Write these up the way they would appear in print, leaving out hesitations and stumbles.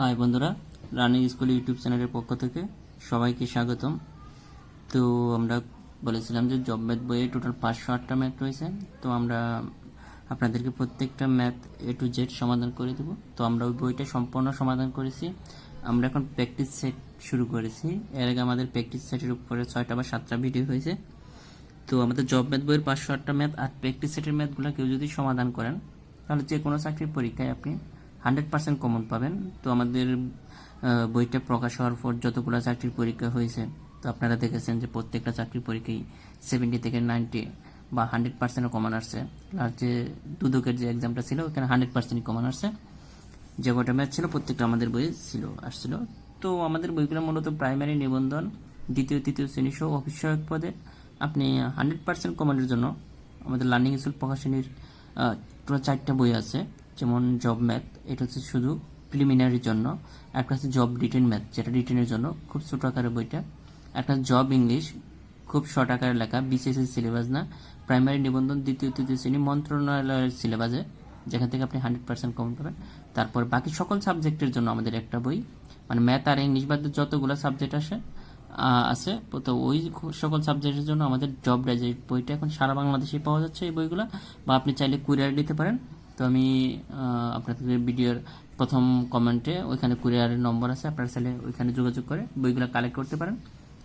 High বন্ধুরা, running school YouTube চ্যানেলের পক্ষ থেকে সবাইকে স্বাগতম। তো আমরা বলেছিলাম যে জব ম্যাথ বইয়ে টোটাল 508টা ম্যাথ রয়েছে। তো আমরা আপনাদেরকে প্রত্যেকটা ম্যাথ A to Z সমাধান করে দেব। তো আমরা ওই বইটা সম্পূর্ণ সমাধান করেছি। আমরা এখন প্র্যাকটিস সেট শুরু করেছি। এর আগে আমাদের প্র্যাকটিস সেটের উপরে 6টা বা 7টা ভিডিও হয়েছে। তো আমাদের জব ম্যাথ বইয়ের 508টা ম্যাথ আর প্র্যাকটিস সেটের ম্যাথগুলো কেউ যদি সমাধান করেন তাহলে যে কোনো চাকরির পরীক্ষায় আপনি 100% কমন পাবেন। তো আমাদের বইটা প্রকাশ হওয়ার পর যতগুলো চাকরির পরীক্ষা হয়েছে, তো আপনারা দেখেছেন যে প্রত্যেকটা চাকরির পরীক্ষায় 70 থেকে 90 বা 100% কমন আসছে। আর যে দুদকের যে এক্সামটা ছিল ওখানে 100% কমন আসছে। যে কটা ম্যাথ ছিল প্রত্যেকটা আমাদের বইয়ে আসছিল। তো আমাদের বইগুলো মূলত প্রাইমারি, নিবন্ধন, দ্বিতীয় তৃতীয় শ্রেণী সহ অফিস সহায়ক পদে আপনি 100% কমনের জন্য আমাদের লার্নিং স্কুল প্রকাশনীর টোটাল 4টা বই আছে। যেমন জব ম্যাথ, এটা হচ্ছে শুধু প্রিলিমিনারির জন্য। একটা হচ্ছে জব রিটেন ম্যাথ, যেটা রিটেনের জন্য, খুব ছোট আকারের বইটা। একটা জব ইংলিশ, খুব শর্ট আকারের লেখা, বিসিএস সিলেবাস না, প্রাইমারি, নিবন্ধন, দ্বিতীয় তৃতীয় শ্রেণী মন্ত্রণালয়ের সিলেবাসে, যেখান থেকে আপনি 100% কমন পাবেন। তারপর বাকি সকল সাবজেক্টের জন্য আমাদের একটা বই, মানে ম্যাথ আর ইংলিশ বাদে যতগুলো সাবজেক্ট আছে তো ওই সকল সাবজেক্টের জন্য আমাদের জব গ্র্যাজুয়েট বইটা এখন সারা বাংলাদেশে পাওয়া যাচ্ছে এই বইগুলো, বা আপনি চাইলে কুরিয়ার নিতে পারেন। তো আমি আপনাদের ভিডিওর প্রথম কমেন্টে ওইখানে কুরিয়ারের নম্বর আছে, আপনারা চাইলে ওইখানে যোগাযোগ করে বইগুলো কালেক্ট করতে পারেন।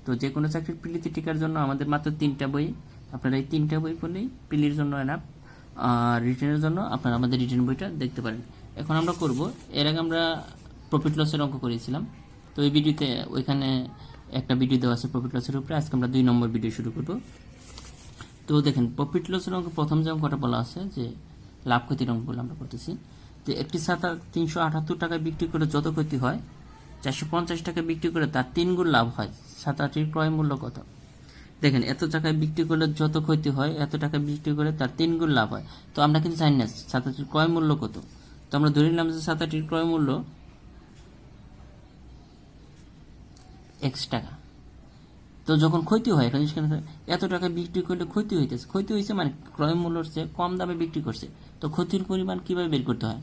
তো যে কোনো চাকরির প্রিলিতে টিকার জন্য আমাদের মাত্র 3টা বই, আপনারা এই 3টা বই পড়লেই প্রিলির জন্য এনাফ। আর রিটেনের জন্য আপনারা আমাদের রিটেন বইটা দেখতে পারেন। এখন আমরা করব, এর আগে আমরা প্রফিট লসের অঙ্ক করেছিলাম। তো এই ভিডিওতে ওইখানে একটা ভিডিও দেওয়া আছে প্রফিট লসের উপরে। আজকে আমরা 2 নম্বর ভিডিও শুরু করব। তো দেখেন, প্রফিট লসের অঙ্ক প্রথম যে অঙ্কটা বলা আছে যে লাভ ক্ষতির অঙ্কগুলো আমরা করতেছি। যে একটি ছাতা 378 টাকায় বিক্রি করে যত ক্ষতি হয়, 450 টাকায় বিক্রি করে তার 3 গুণ লাভ হয়। ছাতাটির ক্রয় মূল্য কত? দেখেন, এত টাকায় বিক্রি করলে যত ক্ষতি হয়, এত টাকা বিক্রি করে তার 3 গুণ লাভ হয়। তো আমরা কিন্তু জানি না ছাতাটির ক্রয় মূল্য কত। তো আমরা ধরে নিলাম যে ছাতাটির ক্রয় মূল্য X টাকা। তো যখন ক্ষতি হয়, এত টাকা বিক্রি করলে ক্ষতি হইতেছে, ক্ষতি হয়েছে মানে ক্রয় মূল্যের চেয়ে কম দামে বিক্রি করছে। তো ক্ষতির পরিমাণ কিভাবে বের করতে হয়?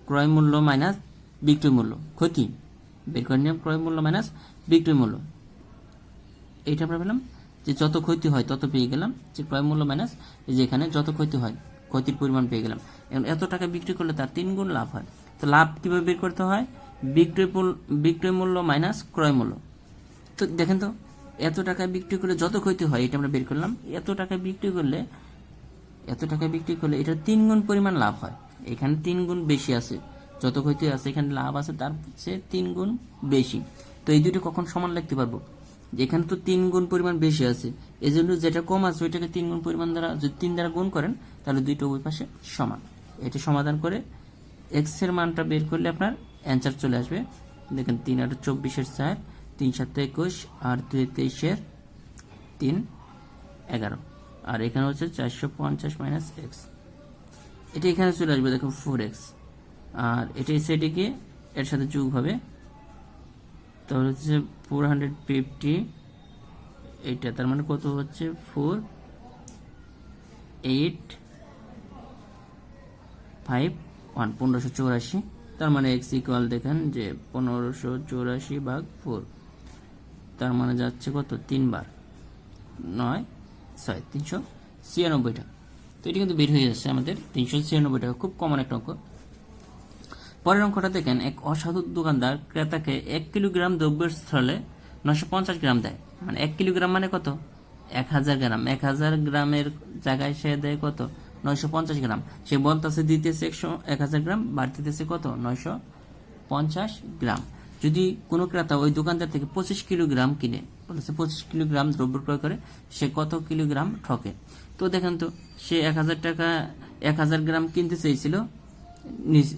ক্রয় মূল্য মাইনাস বিক্রয় মূল্য, ক্ষতি বের করে নিলাম, ক্রয় মূল্য মাইনাস বিক্রয় মূল্য। এইটা আমরা পেলাম যে যত ক্ষতি হয় তত পেয়ে গেলাম, যে ক্রয় মূল্য মাইনাস এই যে এখানে যত ক্ষতি হয় ক্ষতির পরিমাণ পেয়ে গেলাম। এখন এত টাকা বিক্রি করলে তার 3 গুণ লাভ হয়। তো লাভ কিভাবে বের করতে হয়? বিক্রয় মূল্য মাইনাস ক্রয় মূল্য। তো দেখেন, তো এত টাকা বিক্রি করলে যত ক্ষতি হয় এটা আমরা বের করলাম। এত টাকা বিক্রি করলে এটা 3 গুণ পরিমাণ লাভ হয়। এখানে 3 গুণ বেশি আছে, যত ক্ষতি আছে এখানে লাভ আছে তার চেয়ে 3 গুণ বেশি। তো এই দুটো কখন সমান লিখতে পারবো? এখানে তো 3 গুণ পরিমাণ বেশি আছে, এই জন্য যেটা কম আছে ওইটাকে 3 গুণ পরিমাণ দ্বারা, যদি 3 দ্বারা গুণ করেন তাহলে দুইটা উভয় পাশে সমান। এটা সমাধান করে এক্স এর মানটা বের করলে আপনার অ্যান্সার চলে আসবে। দেখেন, 3 আর 24 4, 3 7 21, আর 2 23 3 11, আর এখানে হচ্ছে 450 মাইনাস এক্স। এটা এখানে চলে আসবে, দেখুন 4x, আর এটা এই সাইডে গিয়ে এর সাথে যোগ হবে, তাহলে হচ্ছে 450। এইটা তার মানে কত হচ্ছে? 4 8 5 1, 1584। তার মানে x ইকুয়াল, দেখেন যে 1584 ভাগ 4, তার মানে যাচ্ছে কত? 3 বার 9 6, 396 টাকা। তো এটা কিন্তু বের হয়ে যাচ্ছে আমাদের 396 টাকা, খুব কমন একটা অঙ্ক। পরের অঙ্কটা দেখেন, এক অসাধু দোকানদার ক্রেতাকে 1 কিলোগ্রাম দ্রব্যের স্থলে 950 গ্রাম দেয়। মানে 1 কিলোগ্রাম মানে কত? 1000 গ্রাম। 1000 গ্রামের জায়গায় সে দেয় কত? 950 গ্রাম। সে বলতেছে দিতেছে 1000 গ্রাম, বাড়তিতেছে কত? 950 গ্রাম। যদি কোনো ক্রেতা ওই দোকানদার থেকে 25 কিলোগ্রাম কিনে, বলেছে 25 কিলোগ্রাম দ্রব্য ক্রয় করে, সে কত কিলোগ্রাম ঠকে? তো দেখেন, তো সে 1000 গ্রাম কিনতে চেয়েছিল,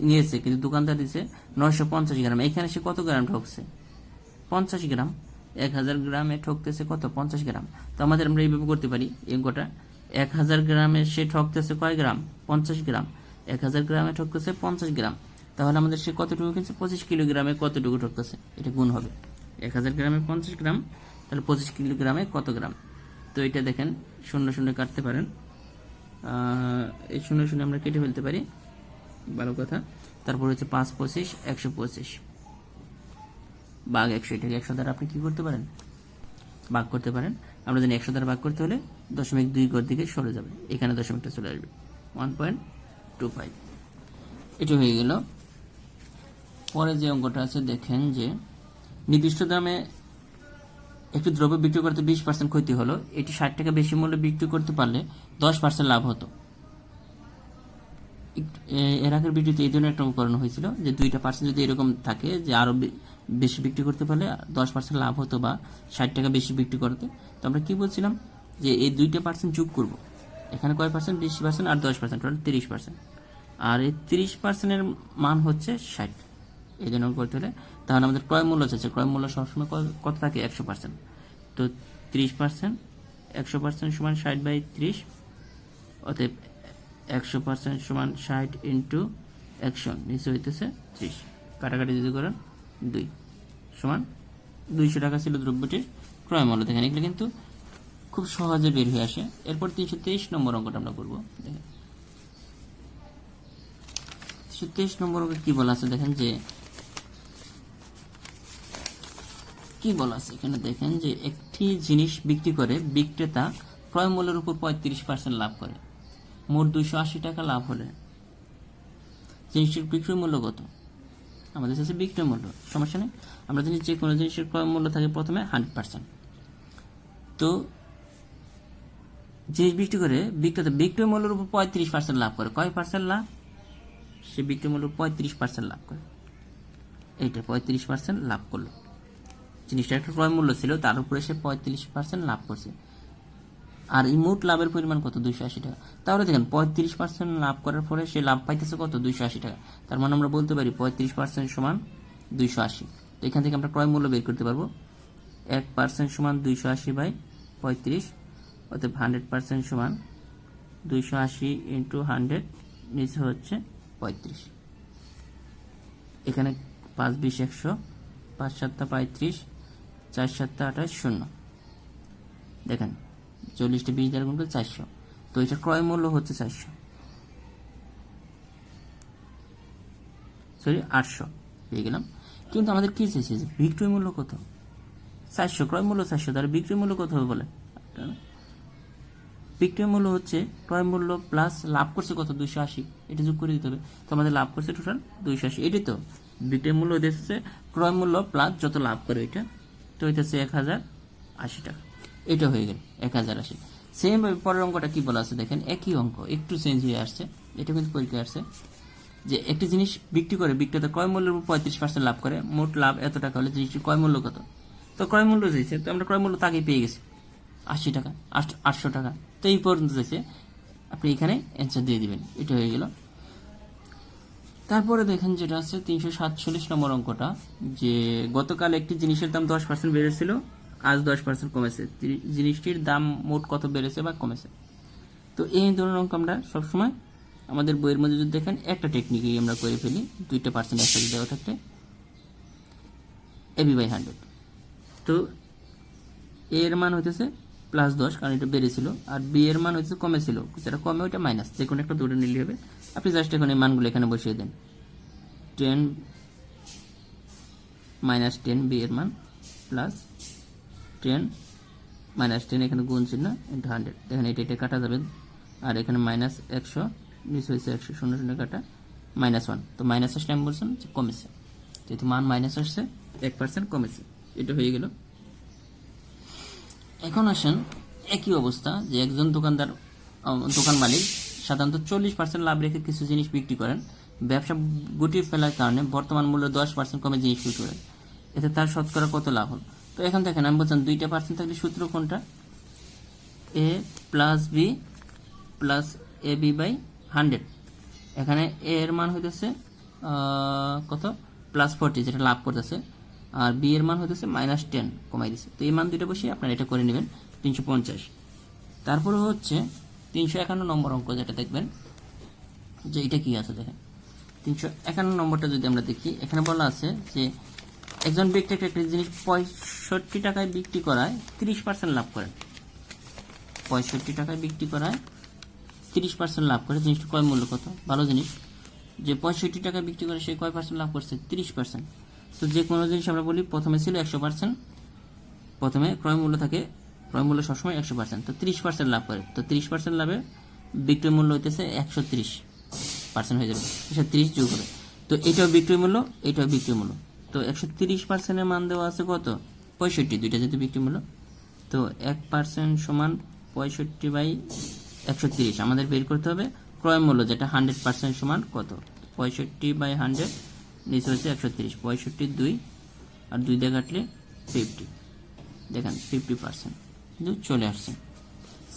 নিয়েছে, কিন্তু দোকানদার দিচ্ছে 950 গ্রাম। এখানে সে কত গ্রাম ঠকছে? 50 গ্রাম। 1000 গ্রামে ঠকতেছে কত? 50 গ্রাম। তো আমরা এইভাবে করতে পারি এই অঙ্কটা। 1000 গ্রামে সে ঠকতেছে কয় গ্রাম? 50 গ্রাম। 1000 গ্রামে ঠকতেছে 50 গ্রাম। তাহলে আমাদের সে কতটুকু কিনছে? 25 কিলোগ্রামে কতটুকু ঠকতেছে? এটা গুণ হবে 1000 গ্রামে 50 গ্রাম, তাহলে 25 কিলোগ্রামে কত গ্রাম? তো এটা দেখেন, 0 0 কাটতে পারেন, এই 0 0 আমরা কেটে ফেলতে পারি, ভালো কথা। তারপর হচ্ছে 5 25 125, ভাগ 100, এটাকে 100 দ্বারা আপনি কি করতে পারেন, ভাগ করতে পারেন। আমরা জানি 100 দ্বারা ভাগ করতে হলে 0.2 ঘর দিকে সরে যাবে, এখানে দশমিকটা চলে আসবে 1.25। এটা হয়ে গেল। পরে যে অঙ্কটা আছে দেখেন যে নির্দিষ্ট দামে একটি দ্রব্য বিক্রি করতে 20% ক্ষতি হলো, এটি 60 টাকা বেশি মূল্যে বিক্রি করতে পারলে 10% লাভ হতো। এর আগের ভিডিওতে এই ধরনের একটা করানো হয়েছিল যে 2% যদি এরকম থাকে যে আরো বেশি বিক্রি করতে পারলে 10% লাভ হতো বা 60 টাকা বেশি বিক্রি করতে। তো আমরা কি বলছিলাম যে এই 2% যোগ করব, এখানে কয় পার্সেন্ট, 20% আর 10%, টোটাল 30%। আর এই 30% এর মান হচ্ছে 60, এই জন্য করতে হলে তাহলে আমাদের ক্রয় মূল্য আছে, ক্রয় মূল্য সবসময় কত থাকে, 100%। তো 30%, 100% সমান 60/30, অতএব 100% সমান 60 ইন্টু 100, নিচে হইতেছে 30, কাটাকাটি যদি করেন 2 সমান 200 টাকা ছিল দ্রব্যটির ক্রয় মূল্য। দেখেন এগুলো কিন্তু খুব সহজে বের হয়ে আসে। এরপর 323 নম্বর অঙ্কটা আমরা করবো। দেখেন 323 নম্বর অঙ্কে কি বলা আছে দেখেন যে কি বলা আছে এখানে দেখেন যে একটি জিনিস বিক্রি করে বিক্রেতা ক্রয় মূল্যের উপর 35% লাভ করে, মোট 280 টাকা লাভ হলে জিনিসটির বিক্রয় মূল্য কত? আমাদের কাছে বিক্রয় মূল্য, সমস্যা নেই, আমরা জানি যে কোনো জিনিসের ক্রয় মূল্য থাকে প্রথমে 100%। তো জিনিস বিক্রি করে বিক্রেতা বিক্রয় মূল্যের উপর 35% লাভ করে, কয় পার্সেন্ট লাভ? সে বিক্রয় মূল্য 35% লাভ করে, এইটা 35% লাভ করলো। জিনিসটা একটা ক্রয় মূল্য ছিল, তার উপরে সে 35% লাভ করছে। আর এই মোট লাভের পরিমাণ কত, 280 টাকা। তাহলে দেখেন 35% লাভ করার পরে সে লাভ পাইতেছে কত, 280 টাকা। তার মানে আমরা বলতে পারি 35% সমান 280। তো এখান থেকে আমরা ক্রয় মূল্য বের করতে পারবো। 1% সমান 280/35, অর্থাৎ 100% সমান 280 ইন্টু 100, নিচে হচ্ছে 35। এখানে 5 20 100, 5 7 35, 4 7 28, 0। দেখেন 40টা 20 দ্বারা গুণ করে 400, তো এটা ক্রয় মূল্য হচ্ছে 400, সরি 800 পেয়ে গেলাম। কিন্তু আমাদের কি চাইছে যে বিক্রয় মূল্য কত, 400, ক্রয় মূল্য 400, তাহলে বিক্রয় মূল্য কত হবে বলে? বিক্রয় মূল্য হচ্ছে ক্রয় মূল্য প্লাস লাভ করছে কত, 280, এটা যোগ করে দিতে হবে। তো আমাদের লাভ করছে টোটাল 280, এটাই তো বিক্রয় মূল্য দেখছে ক্রয় মূল্য প্লাস যত লাভ করে এটা, তো এটা হচ্ছে 1080 টাকা। এটা হয়ে গেল 1080। সেম পরের অঙ্কটা কি বলা আছে দেখেন, একই অঙ্ক একটু চেঞ্জ হয়ে আসছে, এটা কিন্তু পরীক্ষায় আসছে যে একটি জিনিস বিক্রি করে বিক্রেতা ক্রয় মূল্যের উপর 35% লাভ করে, মোট লাভ এত টাকা হলে জিনিসটির ক্রয় মূল্য কত? তো ক্রয় মূল্য দিয়েছে, তো আমরা ক্রয় মূল্য তাকেই পেয়ে গেছি 80 টাকা, 800 টাকা। তো এই পর্যন্ত দিয়েছে, আপনি এখানে অ্যান্সার দিয়ে দিবেন, এটা হয়ে গেল। তারপরে দেখেন যেটা আছে 347 নম্বর অঙ্কটা, যে গতকাল একটি জিনিসের দাম 10% বেড়েছিল, আজ 10% কমেছে, জিনিসটির দাম মোট কত বেড়েছে বা কমেছে? তো এই ধরনের অঙ্ক আমরা সবসময় আমাদের বইয়ের মধ্যে যদি দেখেন একটা টেকনিকেই আমরা করে ফেলি, 2% একসাথে দেওয়া থাকলে AB/100। তো এ এর মান হইতেছে +10, কারণ এটা বেড়েছিল, আর বি এর মান হইতেছে কমেছিল, যেটা কমে ওইটা মাইনাস, যে কোনো একটা দুটো নিলে হবে। আপনি জাস্ট এখন এই মানগুলো এখানে বসিয়ে দেন, 10 -10 বি এর মান, প্লাস 10 -10, এখানে গুণ চিহ্ন ইন্টু 100। দেখেন এটা কাটা যাবে, আর এখানে -100, নিচে হয়েছে 100, 0 0 কাটা, -1। তো মাইনাস আসলে আমি বলছেন যে কমেছে, যেহেতু মান মাইনাস আসছে 1% কমেছে, এটা হয়ে গেল। এখন আসেন একই অবস্থা, যে একজন দোকান মালিক সাধারণত 40% লাভ রেখে কিছু জিনিস বিক্রি করেন, ব্যবসা গুটিয়ে ফেলার কারণে বর্তমান মূল্য 10% কমে জিনিস বিক্রি করেন, এতে তার শতকরা কত লাভ হল? তো এখন দেখেন আমি বলছেন 2% থাকলে সূত্র কোনটা, a plus B plus AB/100। এখানে a এর মান হইতেছে কত, +40, যেটা লাভ করতেছে, আর বি এর মান হইতেছে -10 কমাই দিছে। তো এই মান দুটো বসিয়ে আপনারা এটা করে নেবেন 350। তারপরে হচ্ছে 351 নম্বর অঙ্ক, যেটা দেখবেন যে এটা কি আছে দেখেন 351 নম্বরটা যদি আমরা দেখি, এখানে বলা আছে যে একজন ব্যক্তি একটা জিনিস 65 টাকায় বিক্রি করায় 30% লাভ করেন, 65 টাকায় বিক্রি করায় 30% লাভ করে, জিনিসটা ক্রয় মূল্য কত? ভালো জিনিস, যে 65 টাকায় বিক্রি করে সে কয় পার্সেন্ট লাভ করছে, 30%। তো যে কোনো জিনিস আমরা বলি প্রথমে ছিল 100%, প্রথমে ক্রয় মূল্য থাকে, ক্রয় মূল্য সবসময় 100%, তো 30% লাভ করে, তো 30% লাভে বিক্রয় মূল্য হইতেছে 130% হয়ে যাবে, 130 যোগ হবে, তো এটাও বিক্রয় মূল্য, এটাও বিক্রয় মূল্য, তো 130%-এর মান দেওয়া আছে কত 65, দুইটা যেহেতু বিক্রয় মূল্য, তো 1% সমান 65/130, আমাদের বের করতে হবে ক্রয় মূল্য যেটা 100% সমান কত 65/100, নিচে হচ্ছে 130, 65 2 আর 2 দিয়ে কাটলে 50, দেখেন 50% কিন্তু চলে আসছে।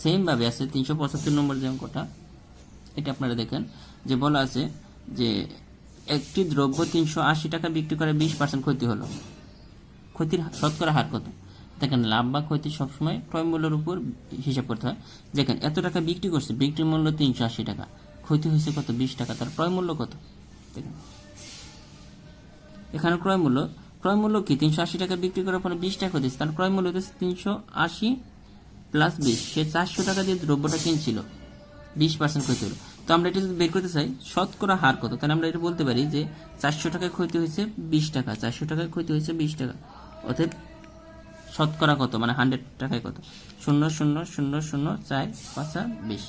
সেম ভাবে আছে 375 নম্বর যে অঙ্কটা, এটা আপনারা দেখেন যে বলা আছে যে একটি দ্রব্য 380 টাকা বিক্রি করে 20% ক্ষতি হলো, ক্ষতির শতকরা হার কত? দেখেন লাভ বা ক্ষতি সবসময় ক্রয় মূল্যের উপর হিসাব করতে হয়। দেখেন এত টাকা বিক্রি করছে, বিক্রি মূল্য 380 টাকা, ক্ষতি হয়েছে কত 20 টাকা, তার ক্রয় মূল্য কত? দেখেন এখানে ক্রয় মূল্য কি 380 টাকা বিক্রি করার পরে 20 টাকা দিচ্ছে, তার ক্রয় মূল্য হচ্ছে 380 প্লাস 20, সে 400 টাকা দিয়ে দ্রব্যটা কিনছিল, 20% ক্ষতি হলো। তো আমরা এটা যদি বের করতে চাই শতকরা হার কত, তাহলে আমরা এটা বলতে পারি যে 400 টাকায় ক্ষতি হয়েছে 20 টাকা, 400 টাকায় ক্ষতি হয়েছে 20 টাকা, অতএব শতকরা কত মানে 100 টাকায় কত 0.0004 5 20,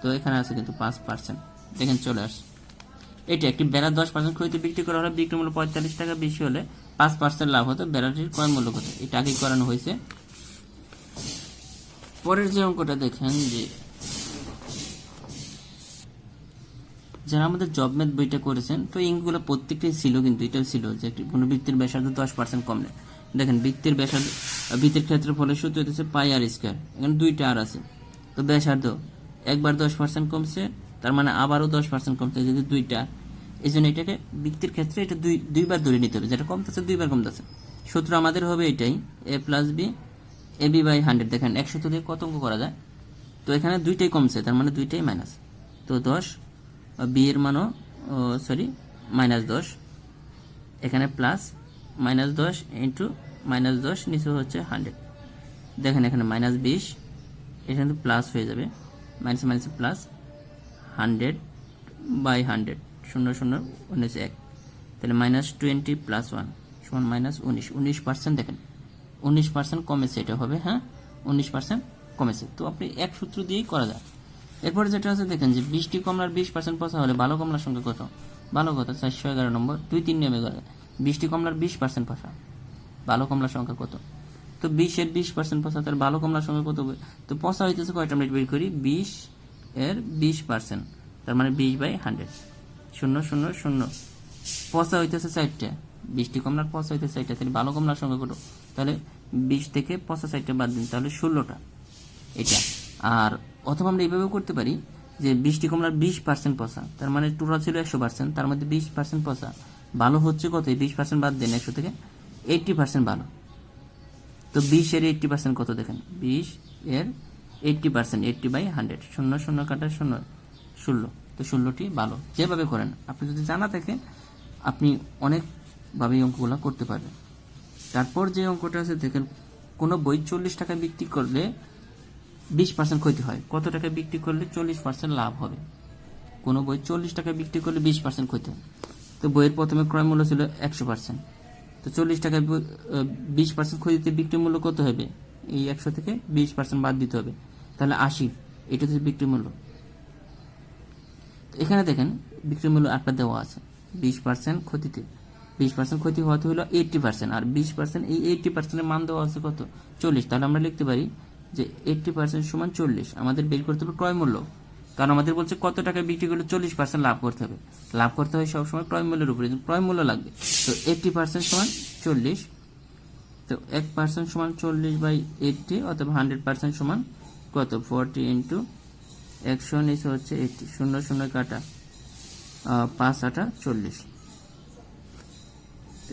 তো এখানে আছে কিন্তু 5%, দেখেন চলে আসে। এটা একটি বেড়া 10% ক্ষতিতে বিক্রি করা হলে বিক্রি মূল্য 45 টাকা বেশি হলে 5% লাভ হতো, বেড়াটির ক্রয় মূল্য কত, এটা আগে করানো হয়েছে। পরের যে অঙ্কটা দেখেন যে যারা আমাদের জব ম্যাথ বইটা করেছেন, তো এইগুলো প্রত্যেকটাই ছিল, কিন্তু এটাও ছিল যে একটি কোনো বৃত্তের ব্যাসার্ধ 10% কমলে, দেখেন বৃত্তের ব্যাসার্ধ, বৃত্তের ক্ষেত্রফলের সূত্র হচ্ছে পাই আর স্কয়ার, এখানে দুইটা আর আছে, তো ব্যাসার্ধ একবার 10% কমছে, তার মানে আবারও 10% কমছে, যেহেতু দুইটা, এই জন্য এটাকে বৃত্তের ক্ষেত্রে এটা দুইবার ধরে নিতে হবে, যেটা কমতেছে দুইবার কমতেছে। সূত্র আমাদের হবে এটাই a প্লাস বি ab/100, দেখেন 100 দিয়ে কত অঙ্ক করা যায়, তো এখানে দুইটাই কমছে, তার মানে দুইটাই মাইনাস, তো 10 বি এর মানও -10, এখানে প্লাস -10 ইন্টু -10 নিচে হচ্ছে 100, দেখেন এখানে -20, এখানে কিন্তু প্লাস হয়ে যাবে, মাইনাস মাইনাস প্লাস 100/100 0 0 19 1, তাহলে -20 প্লাস 1 সমান -19, 19%, দেখেন 19% কমেছে, এটা হবে হ্যাঁ 19% কমেছে, তো আপনি এক সূত্র দিয়েই করা যায়। এরপরে যেটা আছে দেখেন যে 20টি কমলার 20% পচা হলে ভালো কমলার সংখ্যা কত, ভালো কত 411 নম্বর 2-3 নিয়মে করে, 20টি কমলার 20% পচা, ভালো কমলার সংখ্যা কত, তো 20 এর 20% পচা, তার ভালো কমলার সংখ্যা কত হবে, তো পচা হইতেছে কয়টা আমরা বের করি 20 এর 20%, তার মানে 20/100 0 0 0, পচা হইতেছে 4টা, 20টি কমলার পচা হইতেছে 4টা, তাহলে ভালো কমলার সংখ্যা কত, তাহলে 20 থেকে পচা 4টা বাদ দিন, তাহলে 16টা এটা। আর অথবা আমরা এইভাবেও করতে পারি যে 20টি কমলার 20% পচা, তার মানে টোটাল ছিল 100%, তার মধ্যে 20% পচা, ভালো হচ্ছে কত 20% বাদ দেন 100 থেকে 80% ভালো, তো 20 এর 80% কত দেখেন 20 এর 80%, 80/100 0 0 কাটা 0 16, তো 16টি ভালো। যেভাবে করেন আপনি যদি জানা থাকে আপনি অনেকভাবে অঙ্কগুলো করতে পারবেন। তারপর যে অঙ্কটা আছে দেখেন কোনো বই 40 টাকা বিক্রি করলে 20% ক্ষতি হয়, কত টাকা বিক্রি করলে 40% লাভ হবে? কোনো বই 40 টাকা বিক্রি করলে 20% ক্ষতি হয়, তো বইয়ের প্রথমে ক্রয় মূল্য ছিল 100%, তো 40 টাকা 20% ক্ষতিতে বিক্রি মূল্য কত হবে, এই 100 থেকে 20% বাদ দিতে হবে, তাহলে 80, এটা হচ্ছে বিক্রি মূল্য। এখানে দেখেন বিক্রি মূল্য একটা দেওয়া আছে 20% ক্ষতিতে, 20% ক্ষতি হওয়াতে হলো 80%, আর 20% এই 80% এর মান দেওয়া আছে কত 40, তাহলে আমরা লিখতে পারি যে 80% সমান 40, আমাদের বের করতে হবে ক্রয় মূল্য, কারণ আমাদের বলছে কত টাকা বিক্রি করলে 40% লাভ করতে হবে, লাভ করতে হয় সবসময় ক্রয় মূল্যের উপরে, ক্রয় মূল্য লাগবে, তো 80% সমান 40, তো 1% সমান 40/80, অথবা 100% সমান কত 40 ইন্টু 100 নিচে হচ্ছে 80, 0 0 কাটা 5 8 40,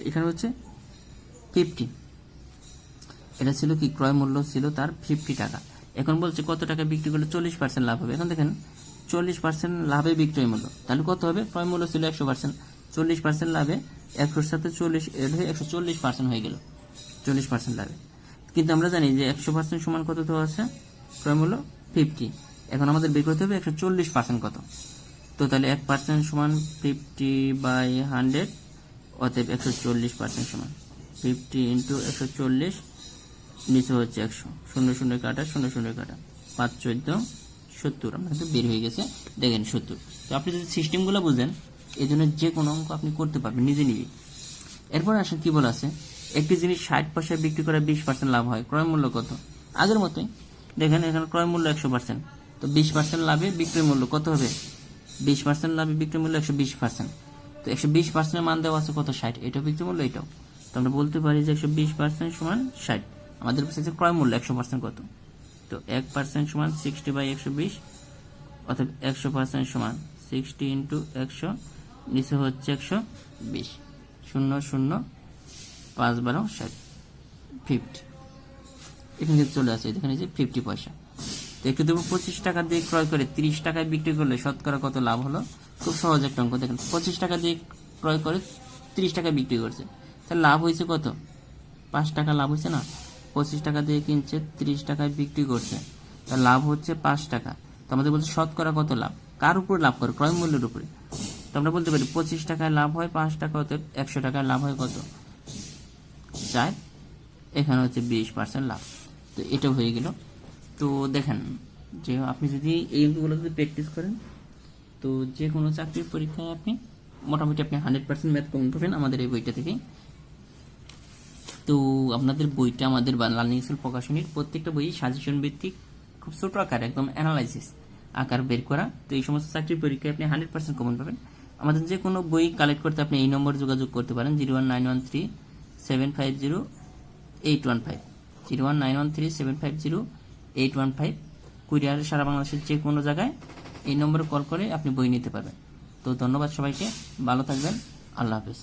এখানে হচ্ছে 50, এটা ছিল কি ক্রয় মূল্য ছিল তার 50 টাকা, এখন বলছে কত টাকা বিক্রি করলে 40% লাভ হবে, এখন দেখেন 40% লাভে বিক্রয় মূল্য, তাহলে কত হবে, ক্রয় মূল্য ছিল 100%, 40% লাভে 100 সাথে 40 এর হয়ে 140% হয়ে গেল, 40% লাভে, কিন্তু আমরা জানি যে 100% সমান কত দেওয়া আছে ক্রয় মূল্য 50, এখন আমাদের বের করতে হবে 140% কত, তো তাহলে 1% সমান 50/100, অতএব 140% সমান 50 ইন্টু 140, নিচে হচ্ছে 100, 0 0 কাটা 0 0 কাটা, 5 14 70, আমরা কিন্তু বের হয়ে গেছে দেখেন 70। তো আপনি যদি সিস্টেমগুলো বুঝেন এই জন্য যে কোনো অঙ্ক আপনি করতে পারবেন নিজে নিজে। এরপর আসেন কি বলা আছে, একটি জিনিস 60 পয়সায় বিক্রি করে 20% লাভ হয়, ক্রয় মূল্য কত? আগের মতোই দেখেন এখানে ক্রয় মূল্য 100%, তো 20% লাভে বিক্রয় মূল্য কত হবে? 20% লাভে বিক্রয় মূল্য 120%, তো 120% মান দেওয়া আছে কত? 60, এটাও বিক্রয় মূল্য এটাও, তো আমরা বলতে পারি যে 120% সমান 60। আমাদের কাছে ক্রয় মূল্য 100% কত? তো 1% সমান 60/120, অর্থাৎ 100% সমান 60 ইন্টু 100, নিচে হচ্ছে 120, 0 0 5 12 60, 50। এখানে চলে আসে এখানে যে 50 পয়সা। তো একটু দেবো 25 টাকা দিয়ে ক্রয় করে 30 টাকায় বিক্রি করলে শতকরা কত লাভ হলো? খুব সহজ একটা অঙ্ক। দেখেন 25 টাকা দিয়ে ক্রয় করে 30 টাকায় বিক্রি করছে, তাহলে লাভ হয়েছে কত? 5 টাকা লাভ হয়েছে না? 25 টাকা দিয়ে কিনছে, 30 টাকায় বিক্রি করছে, তার লাভ হচ্ছে 5 টাকা। তো আমাদের বলছে শতকরা কত লাভ? কার উপরে লাভ করে? ক্রয় মূল্যের উপরে। তো আমরা বলতে পারি 25 টাকায় লাভ হয় 5 টাকা, অতএব 100 টাকায় লাভ হয় কত? 4। এখানে হচ্ছে 20% লাভ। তো এটা হয়ে গেল। তো দেখেন যে আপনি যদি এই অঙ্কগুলো যদি প্র্যাকটিস করেন তো যে কোনো চাকরির পরীক্ষায় আপনি মোটামুটি আপনি 100% ম্যাথ কমন পাবেন আমাদের এই বইটা থেকেই। তো আপনাদের বইটা আমাদের লার্নিং স্কুল প্রকাশনীর প্রত্যেকটা বই সাজেশন ভিত্তিক, খুব ছোট আকার, একদম অ্যানালাইসিস আকার বের করা। তো এই সমস্ত চাকরির পরীক্ষায় আপনি 100% কমন পাবেন। আমাদের যে কোনো বই কালেক্ট করতে আপনি এই নম্বরে যোগাযোগ করতে পারেন 01913750815, 01913750815। কুরিয়ারে সারা বাংলাদেশের যে কোনো জায়গায় এই নম্বরে কল করে আপনি বই নিতে পারবেন। তো ধন্যবাদ সবাইকে, ভালো থাকবেন, আল্লাহ হাফেজ।